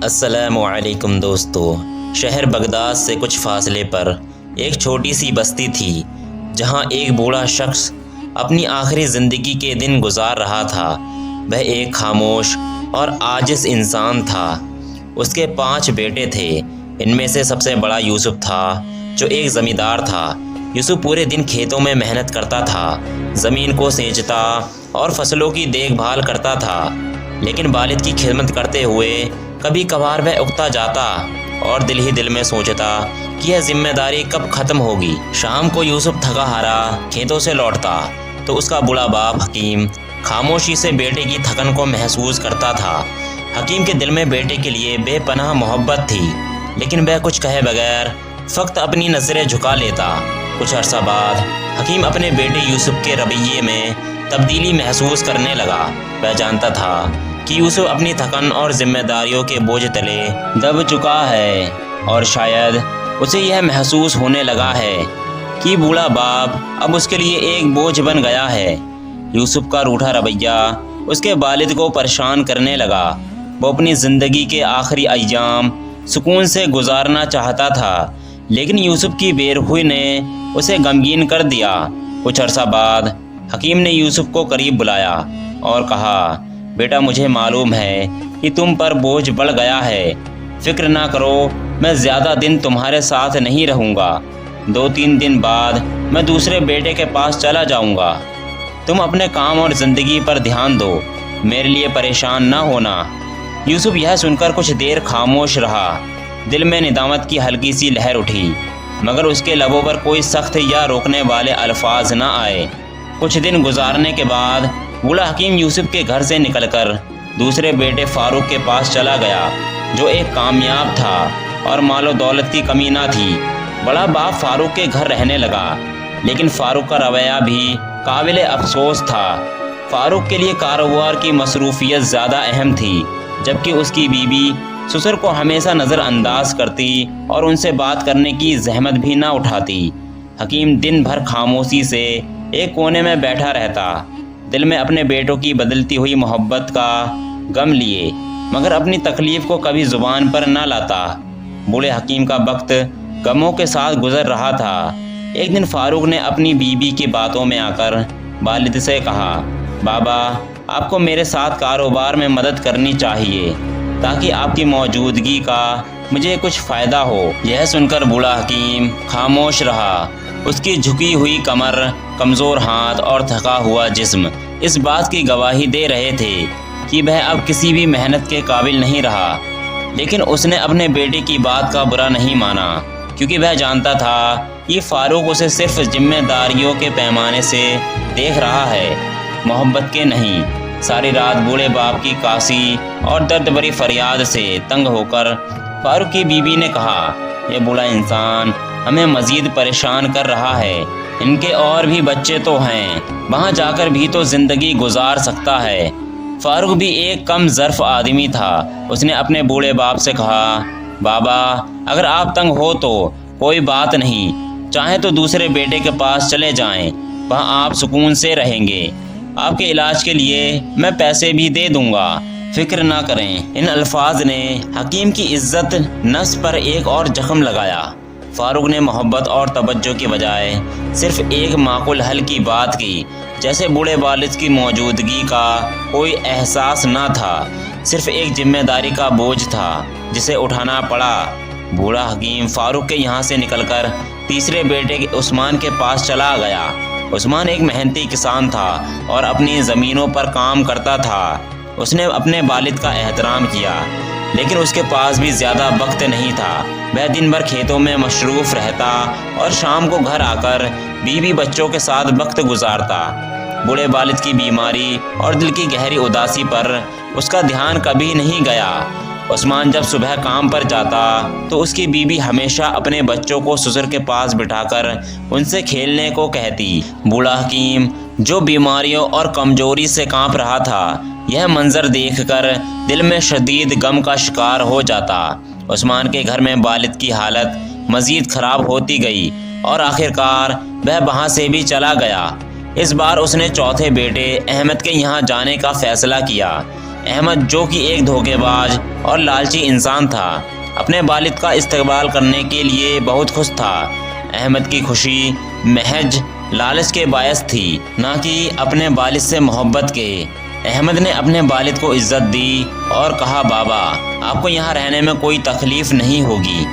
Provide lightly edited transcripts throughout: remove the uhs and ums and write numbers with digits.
السلام علیکم دوستو، شہر بغداد سے کچھ فاصلے پر ایک چھوٹی سی بستی تھی جہاں ایک بوڑھا شخص اپنی آخری زندگی کے دن گزار رہا تھا۔ وہ ایک خاموش اور عاجز انسان تھا۔ اس کے 5 بیٹے تھے۔ ان میں سے سب سے بڑا یوسف تھا جو ایک زمیندار تھا۔ یوسف پورے دن کھیتوں میں محنت کرتا تھا، زمین کو سینچتا اور فصلوں کی دیکھ بھال کرتا تھا، لیکن والد کی خدمت کرتے ہوئے کبھی کبھار وہ اکتا جاتا اور دل ہی دل میں سوچتا کہ یہ ذمہ داری کب ختم ہوگی۔ شام کو یوسف تھکا ہارا کھیتوں سے لوٹتا تو اس کا بڑا باپ حکیم خاموشی سے بیٹے کی تھکن کو محسوس کرتا تھا۔ حکیم کے دل میں بیٹے کے لیے بے پناہ محبت تھی، لیکن وہ کچھ کہے بغیر فقط اپنی نظریں جھکا لیتا۔ کچھ عرصہ بعد حکیم اپنے بیٹے یوسف کے رویے میں تبدیلی محسوس کرنے لگا۔ وہ جانتا تھا کہ یوسف اپنی تھکن اور ذمہ داریوں کے بوجھ تلے دب چکا ہے، اور شاید اسے یہ محسوس ہونے لگا ہے کہ بوڑھا باپ اب اس کے لیے ایک بوجھ بن گیا ہے۔ یوسف کا روٹھا رویہ اس کے والد کو پریشان کرنے لگا۔ وہ اپنی زندگی کے آخری ایام سکون سے گزارنا چاہتا تھا، لیکن یوسف کی بے رحمی نے اسے غمگین کر دیا۔ کچھ عرصہ بعد حکیم نے یوسف کو قریب بلایا اور کہا، بیٹا مجھے معلوم ہے کہ تم پر بوجھ بڑھ گیا ہے، فکر نہ کرو، میں زیادہ دن تمہارے ساتھ نہیں رہوں گا۔ 2-3 دن بعد میں دوسرے بیٹے کے پاس چلا جاؤں گا۔ تم اپنے کام اور زندگی پر دھیان دو، میرے لیے پریشان نہ ہونا۔ یوسف یہ سن کر کچھ دیر خاموش رہا۔ دل میں ندامت کی ہلکی سی لہر اٹھی، مگر اس کے لبوں پر کوئی سخت یا روکنے والے الفاظ نہ آئے۔ کچھ دن گزارنے کے بعد بوڑھا حکیم یوسف کے گھر سے نکل کر دوسرے بیٹے فاروق کے پاس چلا گیا، جو ایک کامیاب تھا اور مال و دولت کی کمی نہ تھی۔ بڑا باپ فاروق کے گھر رہنے لگا، لیکن فاروق کا رویہ بھی قابل افسوس تھا۔ فاروق کے لیے کاروبار کی مصروفیت زیادہ اہم تھی، جبکہ اس کی بیوی سسر کو ہمیشہ نظر انداز کرتی اور ان سے بات کرنے کی زحمت بھی نہ اٹھاتی۔ حکیم دن بھر خاموشی سے ایک کونے میں بیٹھا رہتا، دل میں اپنے بیٹوں کی بدلتی ہوئی محبت کا غم لیے، مگر اپنی تکلیف کو کبھی زبان پر نہ لاتا۔ بوڑھے حکیم کا وقت غموں کے ساتھ گزر رہا تھا۔ ایک دن فاروق نے اپنی بیوی کی باتوں میں آ کر والد سے کہا، بابا آپ کو میرے ساتھ کاروبار میں مدد کرنی چاہیے تاکہ آپ کی موجودگی کا مجھے کچھ فائدہ ہو۔ یہ سن کر بوڑھا حکیم خاموش رہا۔ اس کی جھکی ہوئی کمر، کمزور ہاتھ اور تھکا ہوا جسم اس بات کی گواہی دے رہے تھے کہ وہ اب کسی بھی محنت کے قابل نہیں رہا، لیکن اس نے اپنے بیٹے کی بات کا برا نہیں مانا، کیونکہ وہ جانتا تھا کہ فاروق اسے صرف ذمہ داریوں کے پیمانے سے دیکھ رہا ہے، محبت کے نہیں۔ ساری رات بوڑھے باپ کی کاسی اور درد بھری فریاد سے تنگ ہو کر فاروق کی بیوی نے کہا، یہ بوڑھا انسان ہمیں مزید پریشان کر رہا ہے، ان کے اور بھی بچے تو ہیں، وہاں جا کر بھی تو زندگی گزار سکتا ہے۔ فاروق بھی ایک کم ظرف آدمی تھا۔ اس نے اپنے بوڑھے باپ سے کہا، بابا اگر آپ تنگ ہو تو کوئی بات نہیں، چاہیں تو دوسرے بیٹے کے پاس چلے جائیں، وہاں آپ سکون سے رہیں گے، آپ کے علاج کے لیے میں پیسے بھی دے دوں گا، فکر نہ کریں۔ ان الفاظ نے حکیم کی عزت نفس پر ایک اور زخم لگایا۔ فاروق نے محبت اور توجہ کی بجائے صرف ایک معقول حل کی بات کی، جیسے بوڑھے والد کی موجودگی کا کوئی احساس نہ تھا، صرف ایک ذمہ داری کا بوجھ تھا جسے اٹھانا پڑا۔ بوڑھا حکیم فاروق کے یہاں سے نکل کر تیسرے بیٹے عثمان کے پاس چلا گیا۔ عثمان ایک محنتی کسان تھا اور اپنی زمینوں پر کام کرتا تھا۔ اس نے اپنے والد کا احترام کیا، لیکن اس کے پاس بھی زیادہ وقت نہیں تھا۔ وہ دن بھر کھیتوں میں مصروف رہتا اور شام کو گھر آ کر بیوی بچوں کے ساتھ وقت گزارتا۔ بوڑھے والد کی بیماری اور دل کی گہری اداسی پر اس کا دھیان کبھی نہیں گیا۔ عثمان جب صبح کام پر جاتا تو اس کی بیوی ہمیشہ اپنے بچوں کو سسر کے پاس بٹھا کر ان سے کھیلنے کو کہتی۔ بوڑھا حکیم جو بیماریوں اور کمزوری سے کانپ رہا تھا، یہ منظر دیکھ کر دل میں شدید غم کا شکار ہو جاتا۔ عثمان کے گھر میں والد کی حالت مزید خراب ہوتی گئی اور آخرکار وہ وہاں سے بھی چلا گیا۔ اس بار اس نے چوتھے بیٹے احمد کے یہاں جانے کا فیصلہ کیا۔ احمد جو کہ ایک دھوکے باز اور لالچی انسان تھا اپنے والد کا استقبال کرنے کے لیے بہت خوش تھا۔ احمد کی خوشی محض لالچ کے باعث تھی، نہ کہ اپنے والد سے محبت کے۔ احمد نے اپنے والد کو عزت دی اور کہا بابا آپ کو یہاں رہنے میں کوئی تکلیف نہیں ہوگی۔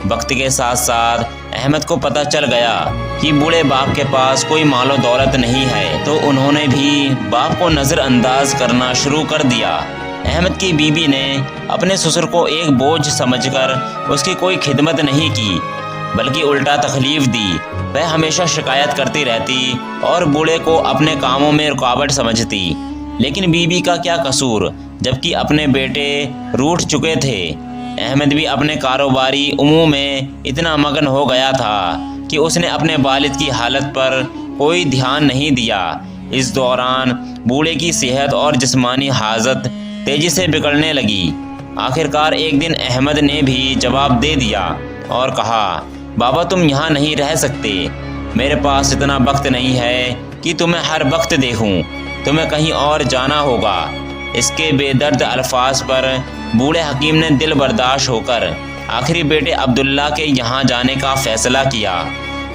وقت کے ساتھ ساتھ احمد کو پتہ چل گیا کہ بوڑھے باپ کے پاس کوئی مال و دولت نہیں ہے، تو انہوں نے بھی باپ کو نظر انداز کرنا شروع کر دیا۔ احمد کی بیوی نے اپنے سسر کو ایک بوجھ سمجھ کر اس کی کوئی خدمت نہیں کی، بلکہ الٹا تکلیف دی۔ وہ ہمیشہ شکایت کرتی رہتی اور بوڑھے کو اپنے کاموں میں رکاوٹ سمجھتی۔ لیکن بیوی کا کیا قصور، جبکہ اپنے بیٹے روٹھ چکے تھے۔ احمد بھی اپنے کاروباری امور میں اتنا مگن ہو گیا تھا کہ اس نے اپنے والد کی حالت پر کوئی دھیان نہیں دیا۔ اس دوران بوڑھے کی صحت اور جسمانی حالت تیزی سے بگڑنے لگی۔ آخرکار ایک دن احمد نے بھی جواب دے دیا اور کہا بابا تم یہاں نہیں رہ سکتے، میرے پاس اتنا وقت نہیں ہے کہ تمہیں ہر وقت دیکھوں، تمہیں کہیں اور جانا ہوگا۔ اس کے بے درد الفاظ پر بوڑھے حکیم نے دل برداشت ہو کر آخری بیٹے عبداللہ کے یہاں جانے کا فیصلہ کیا۔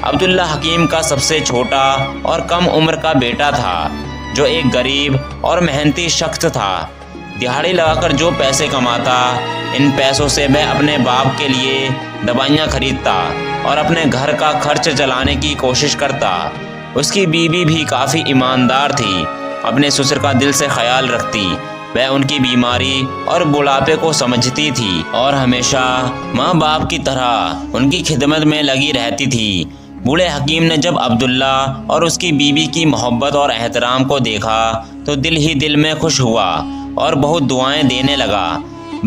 عبداللہ حکیم کا سب سے چھوٹا اور کم عمر کا بیٹا تھا، جو ایک غریب اور محنتی شخص تھا۔ دہاڑی لگا کر جو پیسے کماتا، ان پیسوں سے وہ اپنے باپ کے لیے دوائیاں خریدتا اور اپنے گھر کا خرچ چلانے کی کوشش کرتا۔ اس کی بیوی بھی کافی ایماندار تھی، اپنے سسر کا دل سے خیال رکھتی۔ وہ ان کی بیماری اور بڑھاپے کو سمجھتی تھی اور ہمیشہ ماں باپ کی طرح ان کی خدمت میں لگی رہتی تھی۔ بوڑھے حکیم نے جب عبداللہ اور اس کی بیوی کی محبت اور احترام کو دیکھا تو دل ہی دل میں خوش ہوا اور بہت دعائیں دینے لگا۔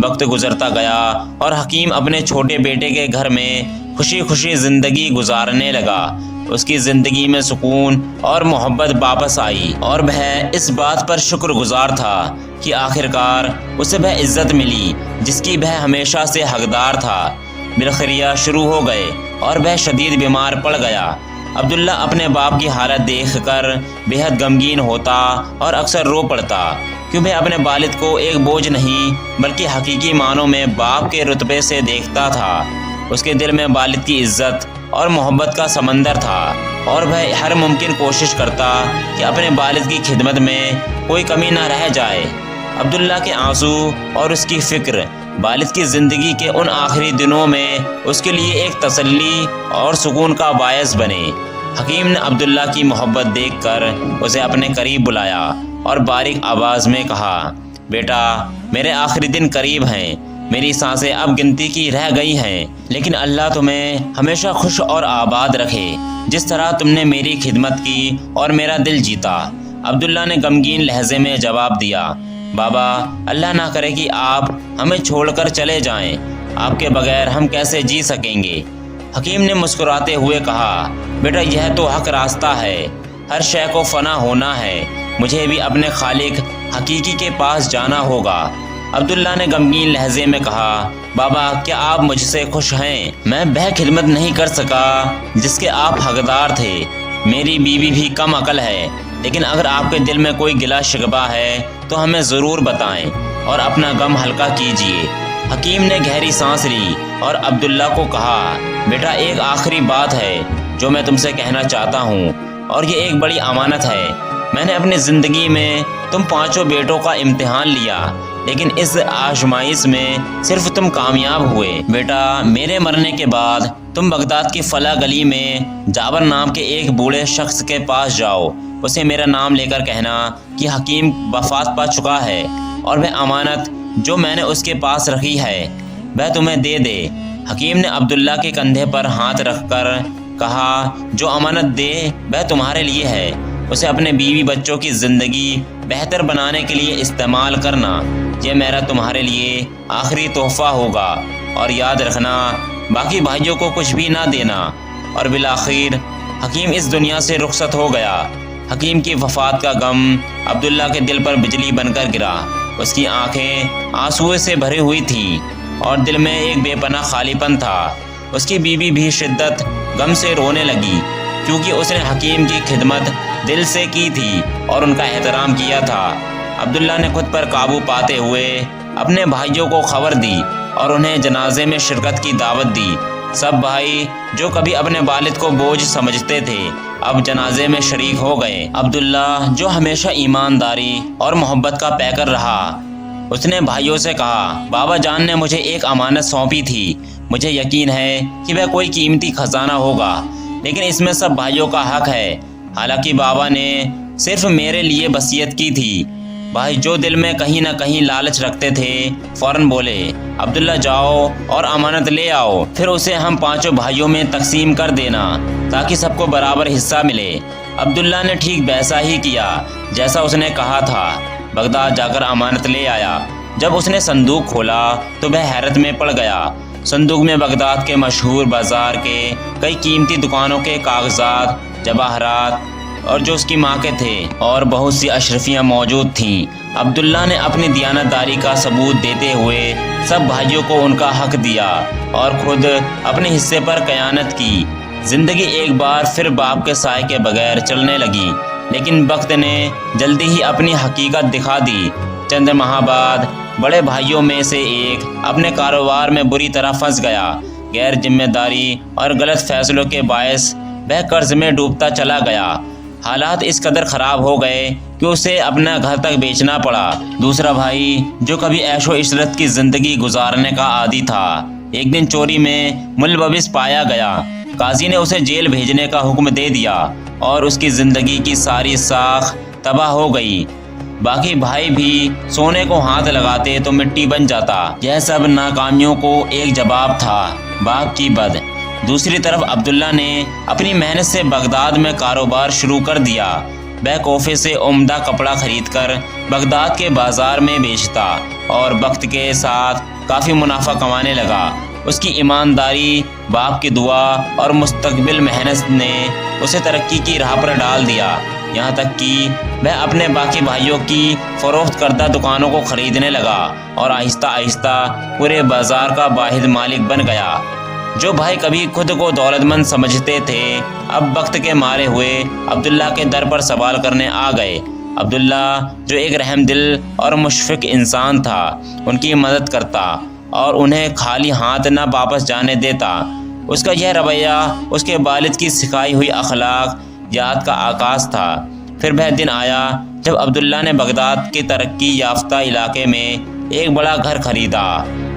وقت گزرتا گیا اور حکیم اپنے چھوٹے بیٹے کے گھر میں خوشی خوشی زندگی گزارنے لگا۔ اس کی زندگی میں سکون اور محبت واپس آئی اور وہ اس بات پر شکر گزار تھا کہ آخرکار اسے وہ عزت ملی جس کی وہ ہمیشہ سے حقدار تھا۔ برخیریہ شروع ہو گئے اور وہ شدید بیمار پڑ گیا۔ عبداللہ اپنے باپ کی حالت دیکھ کر بے حد غمگین ہوتا اور اکثر رو پڑتا، کیونکہ اپنے والد کو ایک بوجھ نہیں بلکہ حقیقی معنوں میں باپ کے رتبے سے دیکھتا تھا۔ اس کے دل میں والد کی عزت اور محبت کا سمندر تھا اور وہ ہر ممکن کوشش کرتا کہ اپنے والد کی خدمت میں کوئی کمی نہ رہ جائے۔ عبداللہ کے آنسو اور اس کی فکر والد کی زندگی کے ان آخری دنوں میں اس کے لیے ایک تسلی اور سکون کا باعث بنے۔ حکیم نے عبداللہ کی محبت دیکھ کر اسے اپنے قریب بلایا اور باریک آواز میں کہا بیٹا میرے آخری دن قریب ہیں، میری سانسیں اب گنتی کی رہ گئی ہیں، لیکن اللہ تمہیں ہمیشہ خوش اور آباد رکھے جس طرح تم نے میری خدمت کی اور میرا دل جیتا۔ عبداللہ نے غمگین لہجے میں جواب دیا بابا اللہ نہ کرے کہ آپ ہمیں چھوڑ کر چلے جائیں، آپ کے بغیر ہم کیسے جی سکیں گے۔ حکیم نے مسکراتے ہوئے کہا بیٹا یہ تو حق راستہ ہے، ہر شے کو فنا ہونا ہے، مجھے بھی اپنے خالق حقیقی کے پاس جانا ہوگا۔ عبداللہ نے غمگین لہجے میں کہا بابا کیا آپ مجھ سے خوش ہیں؟ میں وہ خدمت نہیں کر سکا جس کے آپ حقدار تھے، میری بیوی بھی کم عقل ہے، لیکن اگر آپ کے دل میں کوئی گلا شکوہ ہے تو ہمیں ضرور بتائیں اور اپنا غم ہلکا کیجیے۔ حکیم نے گہری سانس لی اور عبداللہ کو کہا بیٹا ایک آخری بات ہے جو میں تم سے کہنا چاہتا ہوں، اور یہ ایک بڑی امانت ہے۔ میں نے اپنی زندگی میں تم پانچوں بیٹوں کا امتحان لیا، لیکن اس آزمائش میں صرف تم کامیاب ہوئے۔ بیٹا میرے مرنے کے بعد تم بغداد کی فلاں گلی میں جابر نام کے ایک بوڑھے شخص کے پاس جاؤ، اسے میرا نام لے کر کہنا کہ حکیم وفات پا چکا ہے اور وہ امانت جو میں نے اس کے پاس رکھی ہے وہ تمہیں دے دے۔ حکیم نے عبداللہ کے کندھے پر ہاتھ رکھ کر کہا جو امانت دے وہ تمہارے لیے ہے، اسے اپنے بیوی بچوں کی زندگی بہتر بنانے کے لیے استعمال کرنا، یہ میرا تمہارے لیے آخری تحفہ ہوگا، اور یاد رکھنا باقی بھائیوں کو کچھ بھی نہ دینا۔ اور بالآخر حکیم اس دنیا سے رخصت ہو گیا۔ حکیم کی وفات کا غم عبداللہ کے دل پر بجلی بن کر گرا، اس کی آنکھیں آنسو سے بھری ہوئی تھیں اور دل میں ایک بے پناہ خالی پن تھا۔ اس کی بیوی بھی شدت غم سے رونے لگی، کیونکہ اس نے حکیم کی خدمت دل سے کی تھی اور ان کا احترام کیا تھا۔ عبداللہ نے خود پر قابو پاتے ہوئے اپنے بھائیوں کو خبر دی اور انہیں جنازے میں شرکت کی دعوت دی۔ سب بھائی جو کبھی اپنے والد کو بوجھ سمجھتے تھے اب جنازے میں شریک ہو گئے۔ عبداللہ جو ہمیشہ ایمانداری اور محبت کا پیکر رہا، اس نے بھائیوں سے کہا، بابا جان نے مجھے ایک امانت سونپی تھی، مجھے یقین ہے کہ وہ کوئی قیمتی خزانہ ہوگا، لیکن اس میں سب بھائیوں کا حق ہے۔ حالانکہ بابا نے صرف میرے لیے وصیت کی تھی۔ بھائی جو دل میں کہیں نہ کہیں لالچ رکھتے تھے فوراً بولے، عبداللہ جاؤ اور امانت لے آؤ، پھر اسے ہم پانچوں بھائیوں میں تقسیم کر دینا تاکہ سب کو برابر حصہ ملے۔ عبداللہ نے ٹھیک ویسا ہی کیا جیسا اس نے کہا تھا۔ بغداد جا کر امانت لے آیا۔ جب اس نے صندوق کھولا تو وہ حیرت میں پڑ گیا۔ صندوق میں بغداد کے مشہور بازار کے کئی قیمتی دکانوں کے کاغذات، جواہرات اور جو اس کی ماں کے تھے اور بہت سی اشرفیاں موجود تھیں۔ عبداللہ نے اپنی دیانتداری کا ثبوت دیتے ہوئے سب بھائیوں کو ان کا حق دیا اور خود اپنے حصے پر قیانت کی۔ زندگی ایک بار پھر باپ کے سائے کے بغیر چلنے لگی، لیکن وقت نے جلدی ہی اپنی حقیقت دکھا دی۔ چند ماہ بعد بڑے بھائیوں میں سے ایک اپنے کاروبار میں بری طرح پھنس گیا۔ غیر ذمہ داری اور غلط فیصلوں کے باعث وہ قرض میں ڈوبتا چلا گیا۔ حالات اس قدر خراب ہو گئے کہ اسے اپنا گھر تک بیچنا پڑا۔ دوسرا بھائی جو کبھی عیش و عشرت کی زندگی گزارنے کا عادی تھا، ایک دن چوری میں ملوث پایا گیا۔ قاضی نے اسے جیل بھیجنے کا حکم دے دیا اور اس کی زندگی کی ساری ساکھ تباہ ہو گئی۔ باقی بھائی بھی سونے کو ہاتھ لگاتے تو مٹی بن جاتا۔ یہ سب ناکامیوں کو ایک جواب تھا، باپ کی بد۔ دوسری طرف عبداللہ نے اپنی محنت سے بغداد میں کاروبار شروع کر دیا۔ وہ کوفے سے عمدہ کپڑا خرید کر بغداد کے بازار میں بیچتا اور وقت کے ساتھ کافی منافع کمانے لگا۔ اس کی ایمانداری، باپ کی دعا اور مستقبل محنت نے اسے ترقی کی راہ پر ڈال دیا، یہاں تک کہ وہ اپنے باقی بھائیوں کی فروخت کردہ دکانوں کو خریدنے لگا اور آہستہ آہستہ پورے بازار کا واحد مالک بن گیا۔ جو بھائی کبھی خود کو دولت مند سمجھتے تھے اب وقت کے مارے ہوئے عبداللہ کے در پر سوال کرنے آ گئے۔ عبداللہ جو ایک رحم دل اور مشفق انسان تھا، ان کی مدد کرتا اور انہیں خالی ہاتھ نہ واپس جانے دیتا۔ اس کا یہ رویہ اس کے والد کی سکھائی ہوئی اخلاق یاد کا آغاز تھا۔ پھر وہ دن آیا جب عبداللہ نے بغداد کے ترقی یافتہ علاقے میں ایک بڑا گھر خریدا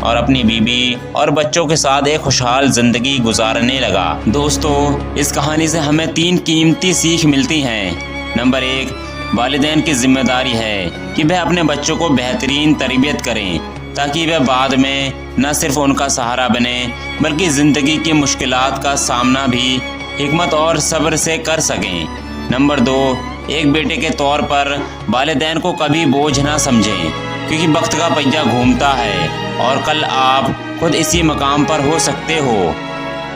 اور اپنی بیوی اور بچوں کے ساتھ ایک خوشحال زندگی گزارنے لگا۔ دوستو، اس کہانی سے ہمیں 3 قیمتی سیکھ ملتی ہیں۔ نمبر 1، والدین کی ذمہ داری ہے کہ وہ اپنے بچوں کو بہترین تربیت کریں تاکہ وہ بعد میں نہ صرف ان کا سہارا بنے بلکہ زندگی کی مشکلات کا سامنا بھی حکمت اور صبر سے کر سکیں۔ نمبر 2، ایک بیٹے کے طور پر والدین کو کبھی بوجھ نہ سمجھیں، کیونکہ وقت کا پہیہ گھومتا ہے اور کل آپ خود اسی مقام پر ہو سکتے ہو۔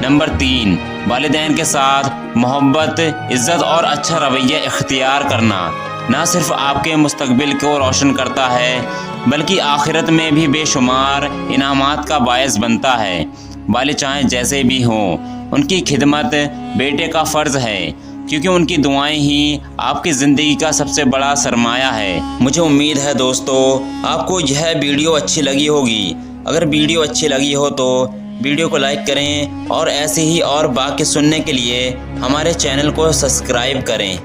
نمبر 3، والدین کے ساتھ محبت، عزت اور اچھا رویہ اختیار کرنا نہ صرف آپ کے مستقبل کو روشن کرتا ہے بلکہ آخرت میں بھی بے شمار انعامات کا باعث بنتا ہے۔ والد چاہیں جیسے بھی ہوں، ان کی خدمت بیٹے کا فرض ہے، کیونکہ ان کی دعائیں ہی آپ کی زندگی کا سب سے بڑا سرمایہ ہے۔ مجھے امید ہے دوستو آپ کو یہ ویڈیو اچھی لگی ہوگی۔ اگر ویڈیو اچھی لگی ہو تو ویڈیو کو لائک کریں اور ایسے ہی اور باقی سننے کے لیے ہمارے چینل کو سبسکرائب کریں۔